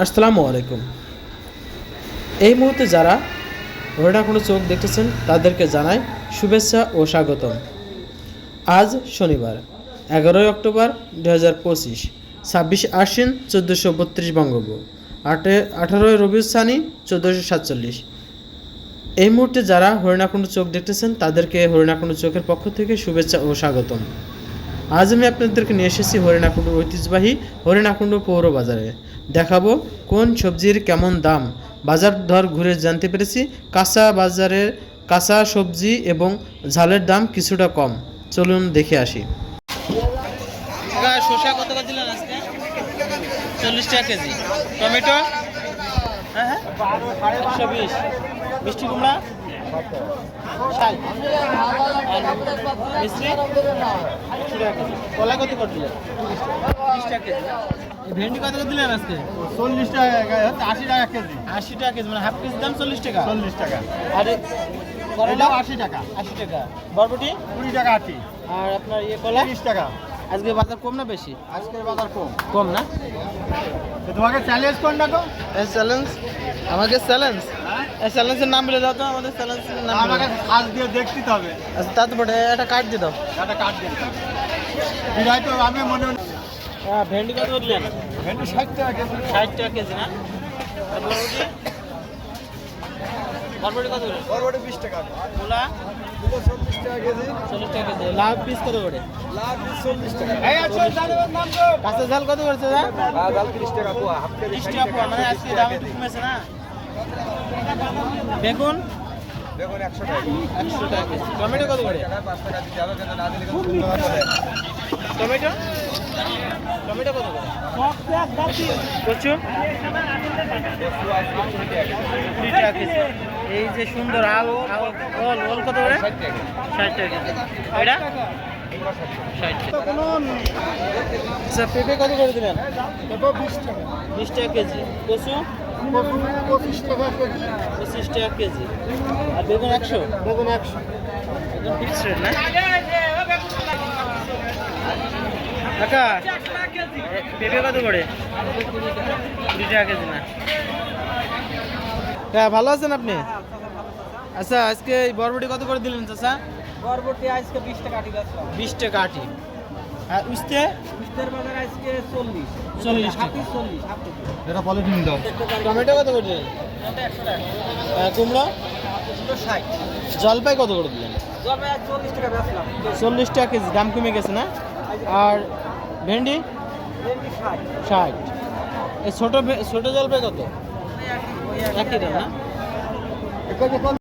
আসসালামু আলাইকুম। এই মুহূর্তে যারা হরিণাকুণ্ডু চোখ দেখতেছেন তাদেরকে জানাই শুভেচ্ছা ও স্বাগতম। আজ শনিবার 11 অক্টোবর 2025, 26 আশ্বিন 1432 বঙ্গাব্দ, 18 রবিউল সানি 1447। এই মুহূর্তে যারা হরিণাকুণ্ডু চোখ দেখতেছেন তাদেরকে হরিণাকুণ্ডু চোখের পক্ষ থেকে শুভেচ্ছা ও স্বাগতম। আজ আমি আপনাদেরকে নিয়ে এসেছি হরিণাকুণ্ডুর ঐতিহ্যবাহী হরিণাকুণ্ডু পৌর বাজারে। দেখাবো কোন সবজির কেমন দাম, বাজার দর ঘুরে জানতে পেরেছি কাঁচা সবজি এবং ঝালের দাম কিছুটা কম। চলুন দেখে আসি। শসা কত করে দিলেন আজকে? 40 টাকা কেজি। টমেটো 120। মিষ্টি কুমড়া 60। মিষ্টি 80 টাকা কেজি। কলা কত করে দিলেন? 20 টাকা কেজি। ভেন্ডি কত করে দিলেন আজকে? 40 টাকা, 80 টাকা কেজি। 80 টাকা কেজি, মানে হাফ কেজি দাম 40 টাকা। 40 টাকা। আর করলা এটাও 80 টাকা। 80 টাকা। বরবটি 20 টাকা আটি। আর আপনার কলা 30 টাকা। আজকে বাজার কম না বেশি? আজকের বাজার কম। কম না? তো তোমাকে চ্যালেঞ্জ কোনটা গো? এই চ্যালেঞ্জ আমাকে চ্যালেঞ্জ এই চ্যালেঞ্জের নাম বলে দাও তো। আমাদের চ্যালেঞ্জের নাম আমাকে হাত দিয়ে দেখতে হবে। আচ্ছা তারপরে একটা কার্ড দিয়ে দাও। একটা কাট দিন। বিরাই তো আমি মনে হ্যাঁ, ভেন্ডি কত দিলেন? ভেন্ডি 60 টাকা কেজি। 60 টাকা কেজি না? আর বরবটি বরবটি কত করে? বরবটি 20 টাকা। মূলা 40 টাকা কেজি। 40 টাকা কেজি। লাউ পিস কত করে? লাউ 40 টাকা। এই আছো জানেন নাম গো? কাঁচা ঝাল কত করছে না? জাল 30 টাকা পোয়া, হাফ কেজি 30 টাকা পোয়া, মানে আজকে দাম একটু কমেছে না? বেগুন দেখুন 100 টাকা। 100 টাকা কেজি। টমেটো কত করে? 5 টাকা দিতে হবে, কিন্তু না দিলে কিন্তু সুন্দর হবে। টমেটো টমেটো কত করে? কচু 20 টাকা কেজি। এই যে সুন্দর ওল কত করে? 60 টাকা কেজি। এটা 60 টাকা। আচ্ছা, পেঁপে কত করে দিলেন? 20 টাকা কেজি। কচু 25 টাকা কেজি। 25 টাকা কেজি। আর বেগুন 100? বেগুন 100। একদম ফিক্সড রেট না? কাকা পেঁপে কত করে? 20 টাকা কেজি না? হ্যাঁ, ভালো আছেন আপনি? আচ্ছা, আজকে এই বরবটি কত করে দিলেন চাচা? বরবটি আজকে 20 টাকা আটি বেচলাম। 20 টাকা আটি। আর উস্তে উস্তের বাজার আজকে 40 40 টাকা। 40 হাফ কেজি। এটা পলিথিন দাও। টমেটো কত করে দিলেন? এটা 100 টাকা। কুমড়ো 60। জলপাই কত করে দিলেন? জলপাই আজ 40 টাকা বেচলাম। 40 টাকা কেজি, দাম কমে গেছে না? আর ভেন্ডি ভেন্ডি 60। 60। এই ছোট জলপাই কত? একই দাম না?